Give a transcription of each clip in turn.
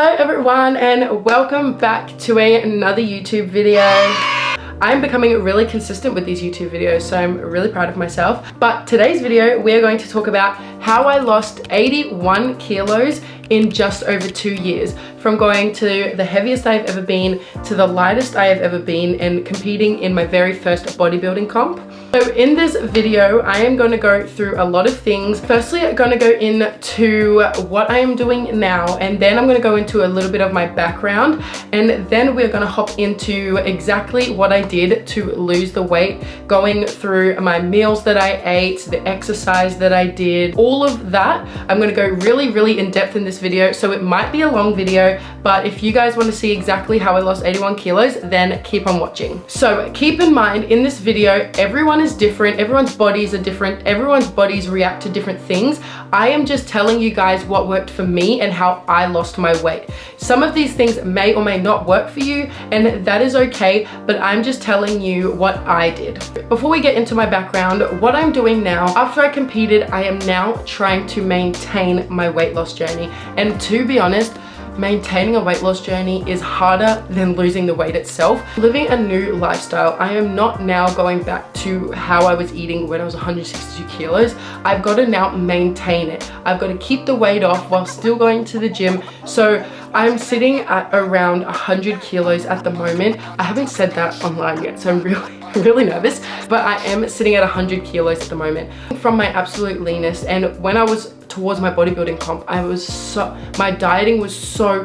Hello everyone and welcome back to another YouTube video. I'm becoming really consistent with these YouTube videos, so I'm really proud of myself. But today's video, we're going to talk about how I lost 81 kilos in just over 2 years, from going to the heaviest I've ever been to the lightest I have ever been and competing in my very first bodybuilding comp. So in this video, I am going to go through a lot of things. Firstly, I'm going to go into what I am doing now, and then I'm going to go into a little bit of my background, and then we're going to hop into exactly what I did to lose the weight, going through my meals that I ate, the exercise that I did, all of that. I'm going to go really in depth in this video, so it might be a long video, but if you guys want to see exactly how I lost 81 kilos, then keep on watching. So keep in mind, in this video, everyone is different, everyone's bodies are different, everyone's bodies react to different things. I am just telling you guys what worked for me and how I lost my weight. Some of these things may or may not work for you, and that is okay, but I'm just telling you what I did. Before we get into my background, what I'm doing now, after I competed, I am now trying to maintain my weight loss journey. And to be honest, maintaining a weight loss journey is harder than losing the weight itself. Living a new lifestyle, I am not now going back to how I was eating when I was 162 kilos. I've got to now maintain it. I've got to keep the weight off while still going to the gym. So I'm sitting at around 100 kilos at the moment. I haven't said that online yet, so I'm really nervous, but I am sitting at 100 kilos at the moment from my absolute leanest. And when I was towards my bodybuilding comp, my dieting was so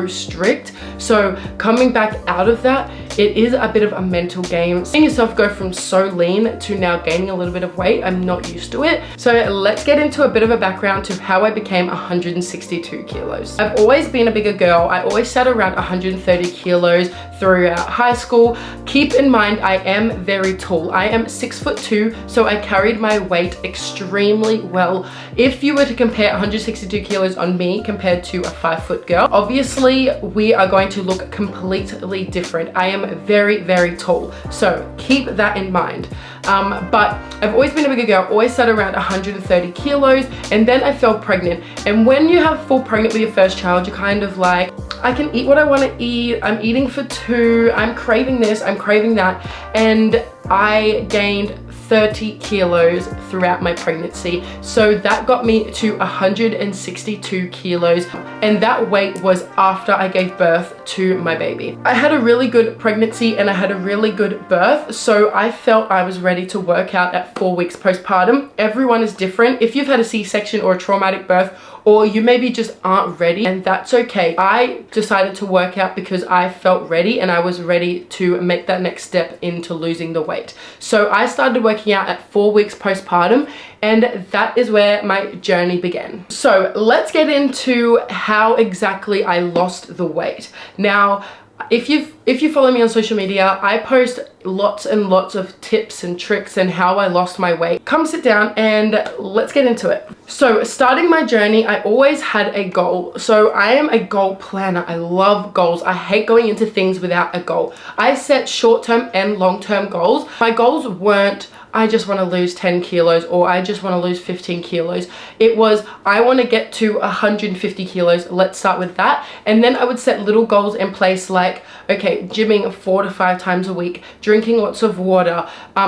strict. So coming back out of that, it is a bit of a mental game. Seeing yourself go from so lean to now gaining a little bit of weight, I'm not used to it. So let's get into a bit of a background to how I became 162 kilos. I've always been a bigger girl. I always sat around 130 kilos throughout high school. Keep in mind, I am very tall. I am 6'2", so I carried my weight extremely well. If you were to compare 162 kilos on me compared to a 5' girl, obviously we are going to look completely different. I am very tall, so keep that in mind. But I've always been a bigger girl, always sat around 130 kilos, and then I fell pregnant. And when you have fall pregnant with your first child, you're kind of like, I can eat what I want to eat, I'm eating for two, I'm craving this, I'm craving that, and I gained 30 kilos throughout my pregnancy. So that got me to 162 kilos, and that weight was after I gave birth to my baby. I had a really good pregnancy and I had a really good birth, so I felt I was ready to work out at 4 weeks postpartum. Everyone is different. If you've had a C-section or a traumatic birth, or you maybe just aren't ready, and that's okay. I decided to work out because I felt ready and I was ready to make that next step into losing the weight. So I started working out at 4 weeks postpartum, and that is where my journey began. So let's get into how exactly I lost the weight. Now, if you follow me on social media, I post lots and lots of tips and tricks and how I lost my weight. Come sit down and let's get into it. So starting my journey, I always had a goal. So I am a goal planner. I love goals. I hate going into things without a goal. I set short-term and long-term goals. My goals weren't, I just want to lose 10 kilos or I just want to lose 15 kilos. It was, I want to get to 150 kilos. Let's start with that. And then I would set little goals in place like, okay, gymming 4 to 5 times a week, drinking lots of water,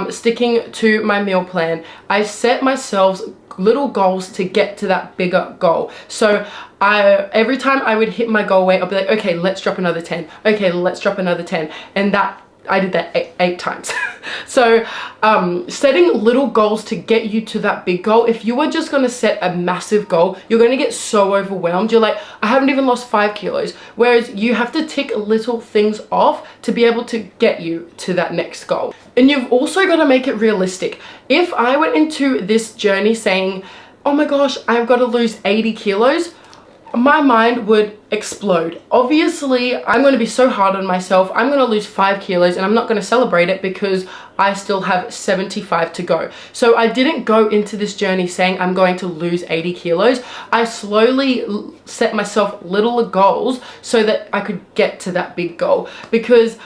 sticking to my meal plan. I set myself little goals to get to that bigger goal. So every time I would hit my goal weight, I'll be like, okay, let's drop another 10. Okay, let's drop another 10. And that I did that eight times. So setting little goals to get you to that big goal. If you were just going to set a massive goal, you're going to get so overwhelmed. You're like, I haven't even lost 5 kilos. Whereas you have to tick little things off to be able to get you to that next goal. And you've also got to make it realistic. If I went into this journey saying, oh my gosh, I've got to lose 80 kilos, my mind would explode. Obviously, I'm going to be so hard on myself. I'm going to lose 5 kilos and I'm not going to celebrate it because I still have 75 to go. So I didn't go into this journey saying I'm going to lose 80 kilos. I slowly set myself little goals so that I could get to that big goal, because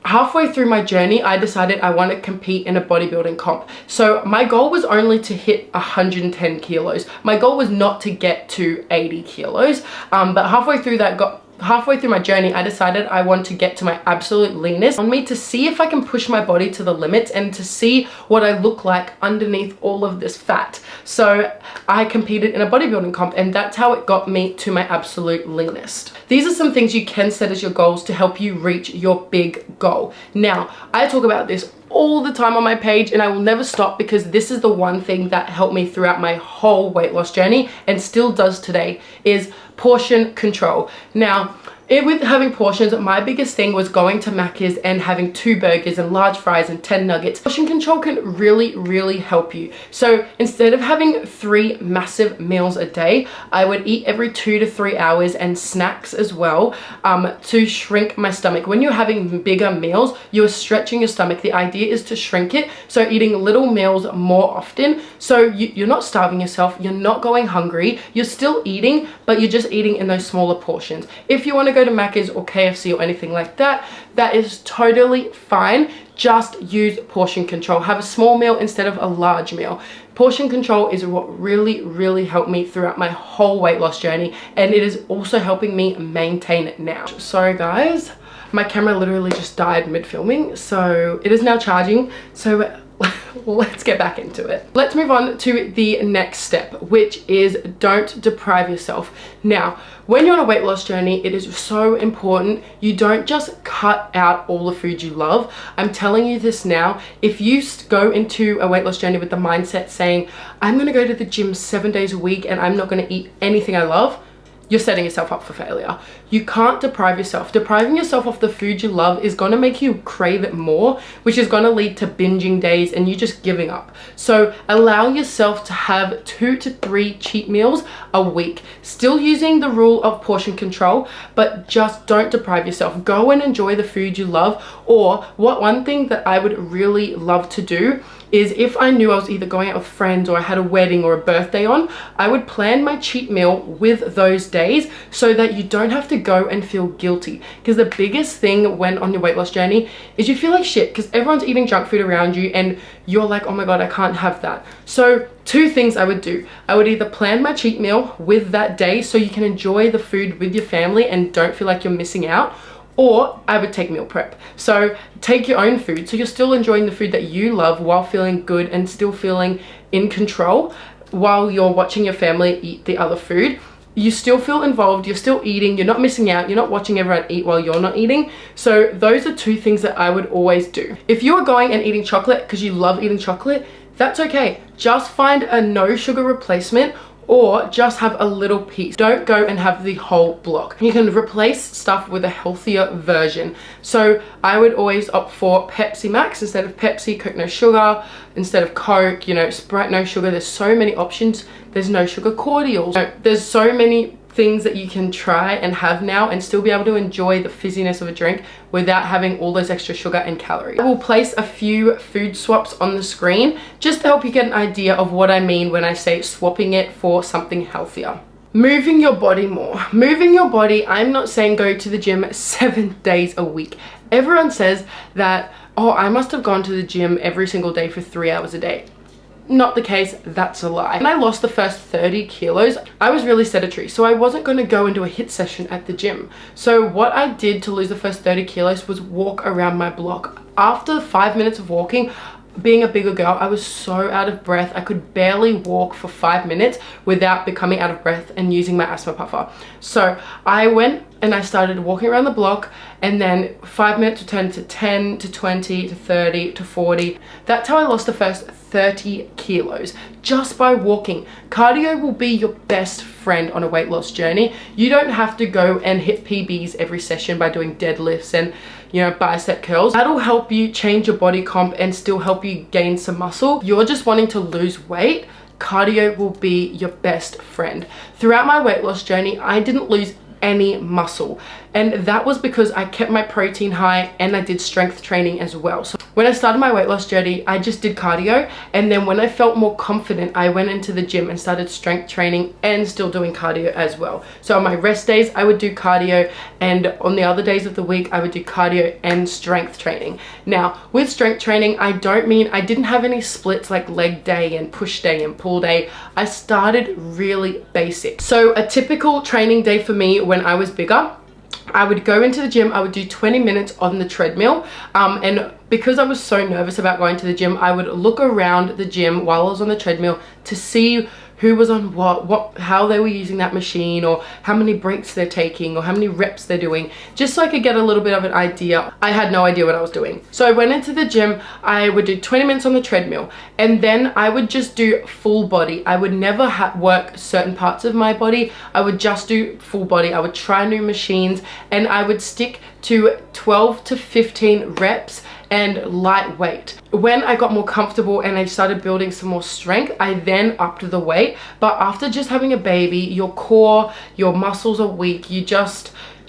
halfway through my journey, I decided I want to compete in a bodybuilding comp. So my goal was only to hit 110 kilos. My goal was not to get to 80 kilos. But halfway through my journey, I decided I want to get to my absolute leanest on me, to see if I can push my body to the limits and to see what I look like underneath all of this fat. So I competed in a bodybuilding comp, and that's how it got me to my absolute leanest. These are some things you can set as your goals to help you reach your big goal. Now, I talk about this all the time on my page, and I will never stop, because this is the one thing that helped me throughout my whole weight loss journey and still does today, is portion control. Now, with having portions, my biggest thing was going to Macca's and having 2 burgers and large fries and 10 nuggets. Portion control can really help you. So instead of having 3 massive meals a day, I would eat every 2 to 3 hours, and snacks as well, to shrink my stomach. When you're having bigger meals, you're stretching your stomach. The idea is to shrink it, so eating little meals more often, so you're not starving yourself, you're not going hungry, you're still eating, but you're just eating in those smaller portions. If you want to go to Macca's or KFC or anything like that, that is totally fine. Just use portion control. Have a small meal instead of a large meal. Portion control is what really helped me throughout my whole weight loss journey, and it is also helping me maintain it now. Sorry guys, my camera literally just died mid-filming, so it is now charging, so let's get back into it. Let's move on to the next step, which is don't deprive yourself. Now, when you're on a weight loss journey, it is so important you don't just cut out all the food you love. I'm telling you this now. If you go into a weight loss journey with the mindset saying, I'm gonna go to the gym 7 days a week and I'm not gonna eat anything I love, you're setting yourself up for failure. You can't deprive yourself. Depriving yourself of the food you love is gonna make you crave it more, which is gonna lead to binging days and you just giving up. So allow yourself to have 2 to 3 cheat meals a week. Still using the rule of portion control, but just don't deprive yourself. Go and enjoy the food you love. Or one thing that I would really love to do is, if I knew I was either going out with friends or I had a wedding or a birthday on, I would plan my cheat meal with those days so that you don't have to go and feel guilty. Because the biggest thing when on your weight loss journey is you feel like shit because everyone's eating junk food around you and you're like, oh my God, I can't have that. So 2 things I would do. I would either plan my cheat meal with that day so you can enjoy the food with your family and don't feel like you're missing out, or I would take meal prep. So take your own food, so you're still enjoying the food that you love while feeling good and still feeling in control while you're watching your family eat the other food. You still feel involved, you're still eating, you're not missing out, you're not watching everyone eat while you're not eating. So those are 2 things that I would always do. If you are going and eating chocolate because you love eating chocolate, that's okay. Just find a no sugar replacement, or just have a little piece. Don't go and have the whole block. You can replace stuff with a healthier version. So I would always opt for Pepsi Max instead of Pepsi, Coke no sugar, instead of Coke, you know, Sprite no sugar. There's so many options. There's no sugar cordials. There's so many things that you can try and have now and still be able to enjoy the fizziness of a drink without having all those extra sugar and calories. I will place a few food swaps on the screen just to help you get an idea of what I mean when I say swapping it for something healthier. Moving your body more. Moving your body, I'm not saying go to the gym 7 days a week. Everyone says that, oh, I must have gone to the gym every single day for 3 hours a day. Not the case, that's a lie. When I lost the first 30 kilos, I was really sedentary, so I wasn't going to go and do a HIIT session at the gym. So what I did to lose the first 30 kilos was walk around my block. After 5 minutes of walking, being a bigger girl, I was so out of breath. I could barely walk for 5 minutes without becoming out of breath and using my asthma puffer. So I went and I started walking around the block, and then 5 minutes would turn to 10 to 20 to 30 to 40. That's how I lost the first 30 kilos, just by walking. Cardio will be your best friend on a weight loss journey. You don't have to go and hit PBs every session by doing deadlifts and, you know, bicep curls. That'll help you change your body comp and still help you gain some muscle. You're just wanting to lose weight, cardio will be your best friend. Throughout my weight loss journey, I didn't lose any muscle. And that was because I kept my protein high and I did strength training as well. So when I started my weight loss journey, I just did cardio, and then when I felt more confident, I went into the gym and started strength training and still doing cardio as well. So on my rest days, I would do cardio, and on the other days of the week, I would do cardio and strength training. Now, with strength training, I don't mean I didn't have any splits like leg day and push day and pull day. I started really basic. So a typical training day for me when I was bigger, I would go into the gym, I would do 20 minutes on the treadmill, and because I was so nervous about going to the gym, I would look around the gym while I was on the treadmill to see who was on how they were using that machine, or how many breaks they're taking, or how many reps they're doing, just so I could get a little bit of an idea. I had no idea what I was doing. So I went into the gym, I would do 20 minutes on the treadmill, and then I would just do full body. I would never work certain parts of my body. I would just do full body. I would try new machines, and I would stick to 12 to 15 reps and lightweight. When I got more comfortable and I started building some more strength, I then upped the weight. But after just having a baby, your core, your muscles are weak. You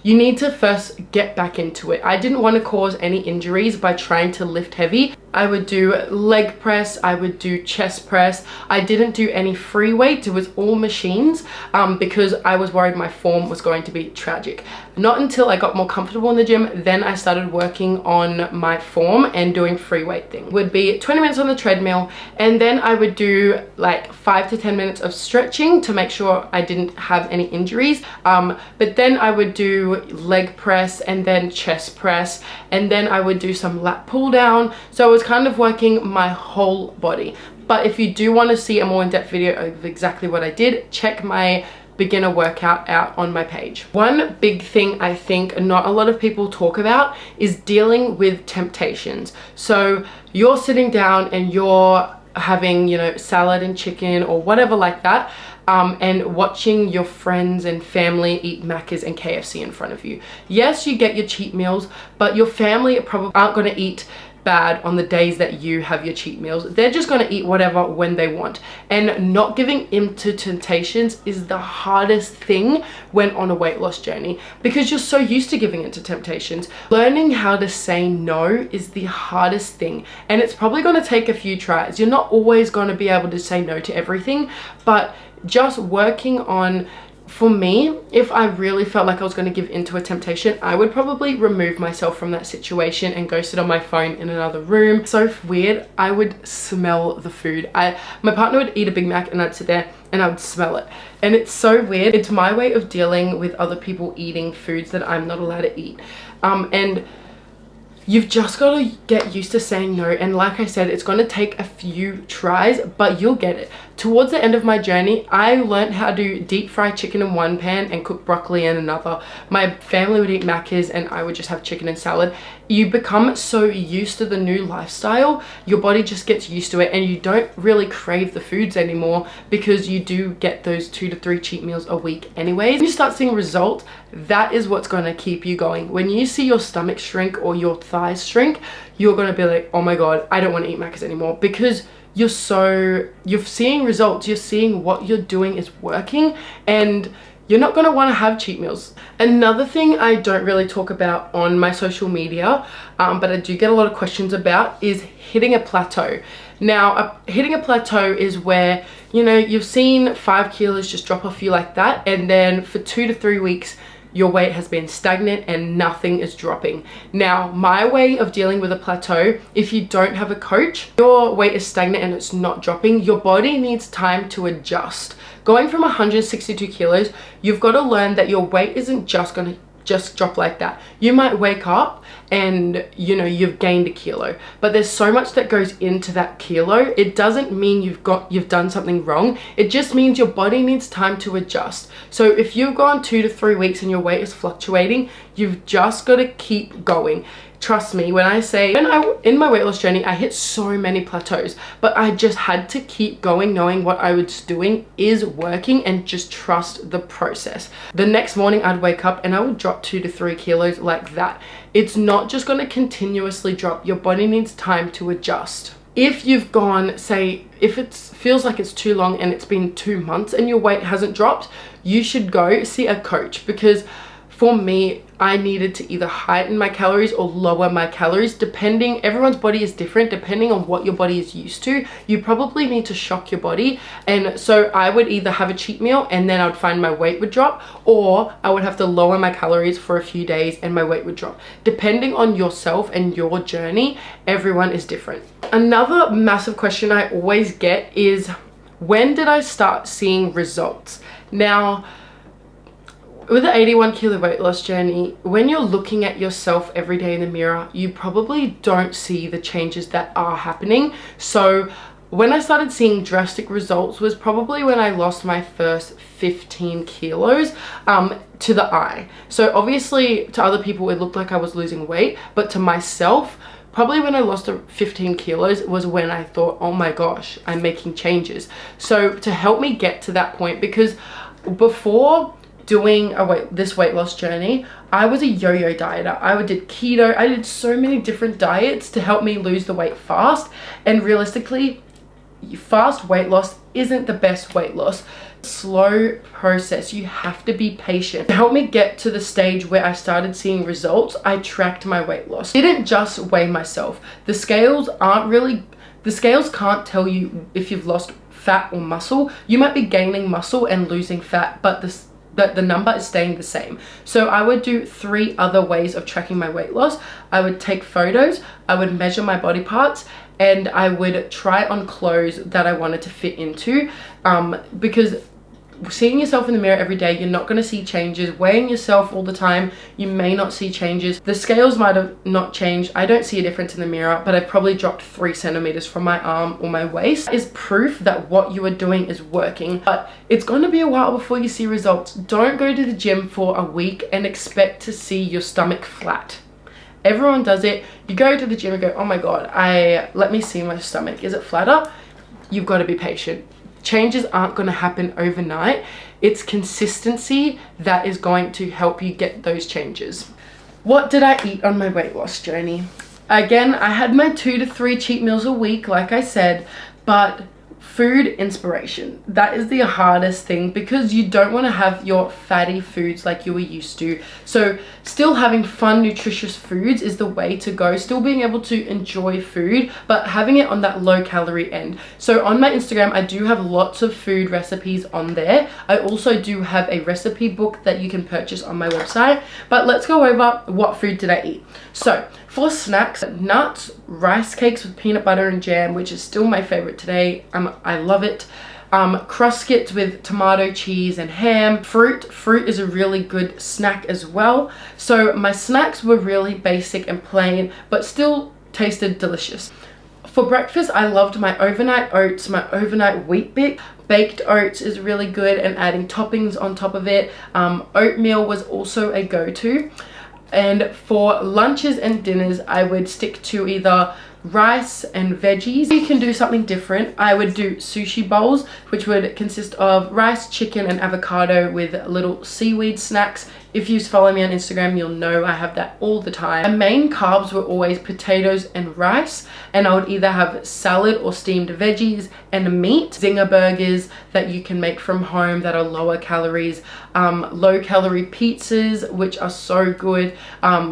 need to first get back into it. I didn't want to cause any injuries by trying to lift heavy. I would do leg press, I would do chest press. I didn't do any free weight, it was all machines, because I was worried my form was going to be tragic. Not until I got more comfortable in the gym, then I started working on my form and doing free weight thing. Would be 20 minutes on the treadmill, and then I would do like 5 to 10 minutes of stretching to make sure I didn't have any injuries. But then I would do leg press and then chest press, and then I would do some lat pull down. So I was kind of working my whole body. But if you do want to see a more in-depth video of exactly what I did, check my beginner workout out on my page. One big thing I think not a lot of people talk about is dealing with temptations. So you're sitting down and you're having, you know, salad and chicken or whatever like that, and watching your friends and family eat Macca's and KFC in front of you. Yes, you get your cheat meals, but your family probably aren't going to eat bad on the days that you have your cheat meals. They're just going to eat whatever when they want. And not giving in to temptations is the hardest thing when on a weight loss journey, because you're so used to giving in to temptations. Learning how to say no is the hardest thing, and it's probably going to take a few tries. You're not always going to be able to say no to everything, but just working on, for me, if I really felt like I was going to give into a temptation, I would probably remove myself from that situation and go sit on my phone in another room. So weird, I would smell the food. My partner would eat a Big Mac and I'd sit there and I would smell it. And it's so weird. It's my way of dealing with other people eating foods that I'm not allowed to eat. And you've just got to get used to saying no. And like I said, it's going to take a few tries, but you'll get it. Towards the end of my journey, I learned how to deep fry chicken in one pan and cook broccoli in another. My family would eat Macca's and I would just have chicken and salad. You become so used to the new lifestyle, your body just gets used to it, and you don't really crave the foods anymore because you do get those 2 to 3 cheat meals a week anyways. When you start seeing results, that is what's going to keep you going. When you see your stomach shrink or your thighs shrink, you're going to be like, oh my god, I don't want to eat Macca's anymore, because you're seeing results, you're seeing what you're doing is working, and you're not going to want to have cheat meals. Another thing I don't really talk about on my social media, but I do get a lot of questions about, is hitting a plateau. Now, hitting a plateau is where, you know, you've seen 5 kilos just drop off you like that, and then for 2 to 3 weeks, your weight has been stagnant and nothing is dropping. Now, my way of dealing with a plateau, if you don't have a coach, your weight is stagnant and it's not dropping, your body needs time to adjust. Going from 162 kilos, you've got to learn that your weight isn't just going to just drop like that. You might wake up and, you know, you've gained a kilo, but there's so much that goes into that kilo. It doesn't mean you've done something wrong. It just means your body needs time to adjust. So if you've gone 2 to 3 weeks and your weight is fluctuating, you've just got to keep going. Trust me when I say, in my weight loss journey, I hit so many plateaus, but I just had to keep going, knowing what I was doing is working, and just trust the process. The next morning I'd wake up and I would drop 2 to 3 kilos like that. It's not just going to continuously drop. Your body needs time to adjust. If you've gone, say, if it feels like it's too long and it's been 2 months and your weight hasn't dropped, you should go see a coach, because for me, I needed to either heighten my calories or lower my calories, depending, everyone's body is different, depending on what your body is used to. You probably need to shock your body. And so I would either have a cheat meal and then I would find my weight would drop, or I would have to lower my calories for a few days and my weight would drop. Depending on yourself and your journey, everyone is different. Another massive question I always get is, when did I start seeing results? Now, with the 81 kilo weight loss journey, when you're looking at yourself every day in the mirror, you probably don't see the changes that are happening. So when I started seeing drastic results was probably when I lost my first 15 kilos to the eye. So obviously to other people it looked like I was losing weight, but to myself, probably when I lost 15 kilos was when I thought, oh my gosh, I'm making changes. So to help me get to that point, because before doing this weight loss journey, I was a yo-yo dieter. I did keto. I did so many different diets to help me lose the weight fast. And realistically, fast weight loss isn't the best weight loss. Slow process. You have to be patient. To help me get to the stage where I started seeing results, I tracked my weight loss. I didn't just weigh myself. The scales can't tell you if you've lost fat or muscle. You might be gaining muscle and losing fat, but the number is staying the same. So I would do 3 other ways of tracking my weight loss. I would take photos, I would measure my body parts, and I would try on clothes that I wanted to fit into, because seeing yourself in the mirror every day, you're not going to see changes. Weighing yourself all the time, you may not see changes. The scales might have not changed. I don't see a difference in the mirror, but I've probably dropped 3 centimeters from my arm or my waist. That is proof that what you are doing is working, but it's going to be a while before you see results. Don't go to the gym for a week and expect to see your stomach flat. Everyone does it. You go to the gym and go, oh my god, let me see my stomach, is it flatter? You've got to be patient. Changes aren't going to happen overnight. It's consistency that is going to help you get those changes. What did I eat on my weight loss journey? Again, I had my 2 to 3 cheat meals a week, like I said, but food inspiration, that is the hardest thing, because you don't want to have your fatty foods like you were used to. So still having fun, nutritious foods is the way to go. Still being able to enjoy food, but having it on that low calorie end. So on my Instagram, I do have lots of food recipes on there. I also do have a recipe book that you can purchase on my website. But let's go over what food did I eat. So for snacks, nuts, rice cakes with peanut butter and jam, which is still my favorite today. I love it. Crustkits with tomato, cheese, and ham. Fruit is a really good snack as well. So my snacks were really basic and plain, but still tasted delicious. For breakfast, I loved my overnight oats, my overnight wheat bix. Baked oats is really good, and adding toppings on top of it. Oatmeal was also a go-to. And for lunches and dinners, I would stick to either rice and veggies. You can do something different. I would do sushi bowls, which would consist of rice, chicken, and avocado with little seaweed snacks. If you follow me on Instagram, you'll know I have that all the time. My main carbs were always potatoes and rice, and I would either have salad or steamed veggies and meat. Zinger burgers that you can make from home that are lower calories. Low calorie pizzas, which are so good,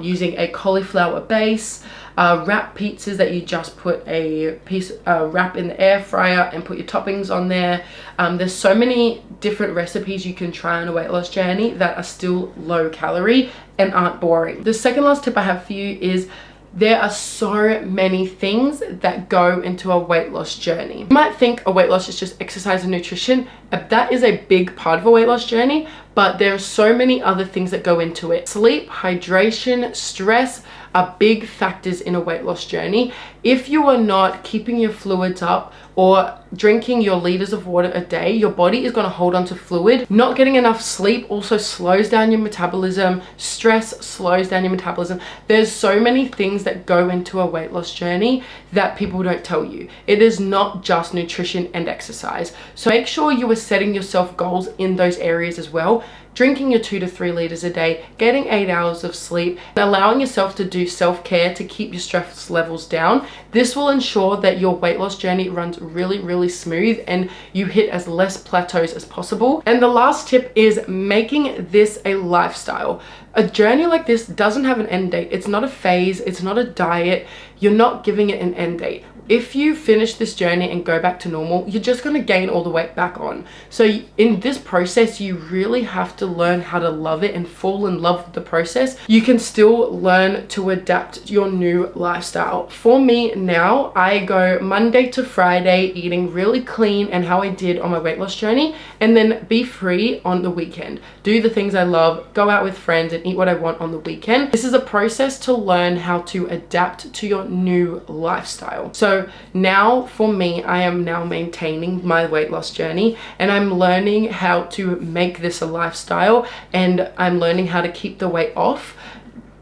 using a cauliflower base. Wrap pizzas that you just put a wrap in the air fryer and put your toppings on there. There's so many different recipes you can try on a weight loss journey that are still low calorie and aren't boring. The second last tip I have for you is there are so many things that go into a weight loss journey. You might think a weight loss is just exercise and nutrition. That is a big part of a weight loss journey, but there are so many other things that go into it. Sleep, hydration, stress are big factors in a weight loss journey. If you are not keeping your fluids up or drinking your liters of water a day, your body is going to hold on to fluid. Not getting enough sleep also slows down your metabolism. Stress slows down your metabolism. There's so many things that go into a weight loss journey that people don't tell you. It is not just nutrition and exercise. So make sure you are setting yourself goals in those areas as well. drinking your 2 to 3 liters a day, getting 8 hours of sleep, allowing yourself to do self-care to keep your stress levels down. This will ensure that your weight loss journey runs really smooth and you hit as less plateaus as possible. And the last tip is making this a lifestyle. A journey like this doesn't have an end date. It's not a phase, it's not a diet. You're not giving it an end date. If you finish this journey and go back to normal, you're just going to gain all the weight back on. So in this process, you really have to learn how to love it and fall in love with the process. You can still learn to adapt your new lifestyle. For me now, I go Monday to Friday eating really clean and how I did on my weight loss journey, and then be free on the weekend. Do the things I love, go out with friends and eat what I want on the weekend. This is a process to learn how to adapt to your new lifestyle. So now for me, I am now maintaining my weight loss journey and I'm learning how to make this a lifestyle, and I'm learning how to keep the weight off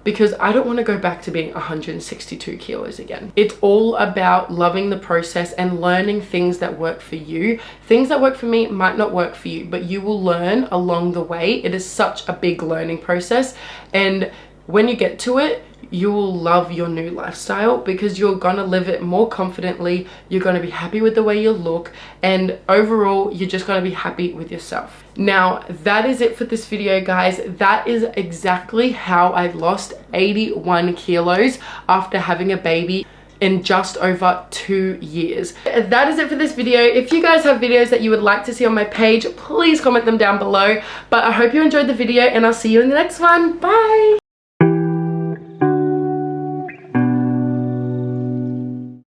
because I don't want to go back to being 162 kilos again. It's all about loving the process and learning things that work for you. Things that work for me might not work for you, but you will learn along the way. It is such a big learning process, and when you get to it, you will love your new lifestyle because you're gonna live it more confidently. You're gonna be happy with the way you look, and overall you're just gonna be happy with yourself. Now that is it for this video, guys. That is exactly how I lost 81 kilos after having a baby in just over 2 years. That is it for this video. If you guys have videos that you would like to see on my page, please comment them down below. But I hope you enjoyed the video and I'll see you in the next one. Bye.